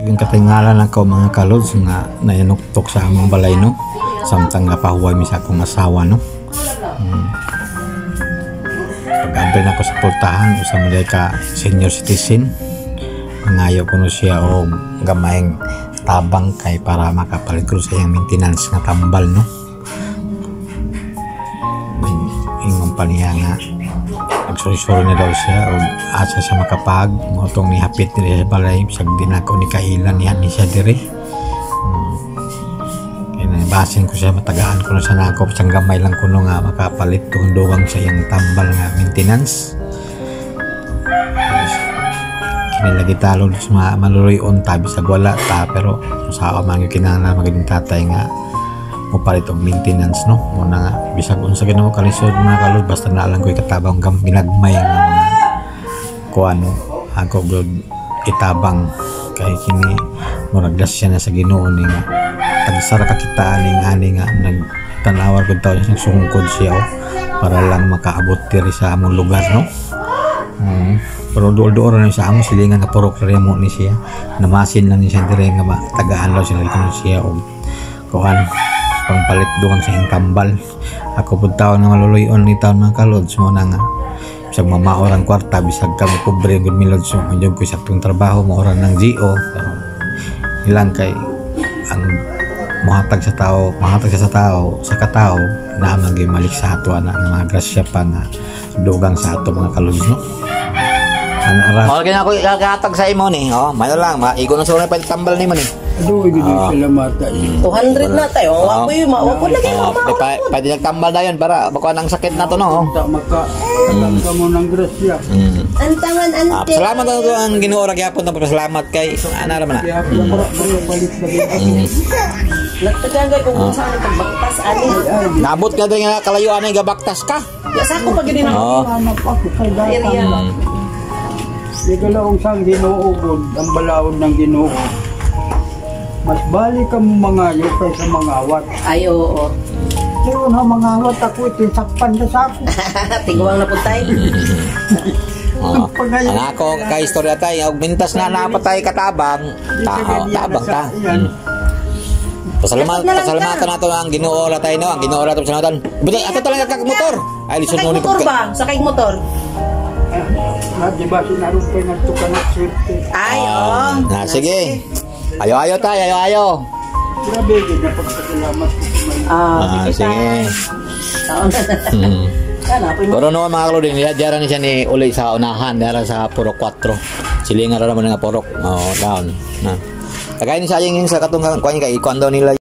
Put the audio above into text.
yung katingalan ako mga kalods nga nayanuktok sa among balay no. Samtang napahuway mi sa akong asawa no. Pag-abay na ko sa pultahan usa man ka senior citizen. Nangayo ko no siya og gamayng tabang kay para makapalit ko sa iyang maintenance nga tambal no. Ingon pa niya nga nagsuri-suri na daw siya o asa siya makapag motong nihapit nila sa balay bisag din ako ni kailan niya ni siya diri basin ko siya matagaan ko na sa nakop isang gamay lang ko nga makapalit kung dugang sa iyang tambal nga maintenance kinilagi talo sa maluluyon tabi sa wala ta pero sa amang yung kinahanglan magiging tatay nga palit og maintenance no muna nga bisag unsa gid mo kalisod mga kalod basta na lang ko ikatabang ginagmay nga mga kuano ako gud itabang kay kini murag grasya na sa Ginoo ni nga tagsara ka kita ani nga nagtanawar gud tawo sing sungkod siya para lang makaabot diri sa among lugar no pero dool-dool na sa among silingan nga purok remo ni siya namasin lang ni siya diri nga tagaan law sila kuno siya og kuan pangpalit dugang sa iyang tambal ako po tao na maluluyon ni taon mga kalods mo na nga bisag mamaorang kwarta bisag kami pobre good milod so manjog ko sa aktong trabaho maoran ng GO ilang kay ang mahatag sa tao sa katao na maging malik sa ato na mga grasya pa na dugang sa ato mga kalods no okay na ako ikakatag sa imo ni mayo lang maigo na sa pa tambal ni mo ni aduh hindi sila mata 200 na tayo wako lagi pwede nagtambal dayon para baka nang sakit na to no makakatang ka mo ng grasya antangan ante salamat na to ang Ginoo ra gyapon na pasalamat kay ana ra man nagtagangay kung saan pagbaktas ani nabot ka din nga kalayo ani gabaktas ka ya sa ko pag gini na area di kalaong sang Ginoo gud ang balaod ng Ginoo mas balik ka mo mangayo kaysa mangawat. Ay, oo. Pero na mangawat ako, tinsakpan na sa ako. Tiguang na po tayo. Ang ako ka-istorya tayo, mintas na napatay katabang, tabang ta. Pasalamatan nato ang Ginoo la tayo no, ang Ginoo la tayo pasalamatan. Buti ato talaga kag-motor. Ay lisod mo ni motor ba? Sakay motor. Di ba sinaron kayo nagtukan ng swerte? Ay, oo. Sige. Ayo tayo. Grabe, na pagpasalamat ko sa sige. Pero no mga kalod, niladyaran ni siya ni uli sa unahan, dara sa Purok 4. Silingan ra naman nga Purok. Down. Tagay ni sayang yung sa katunggan, kuha niya kay ikuan daw nila.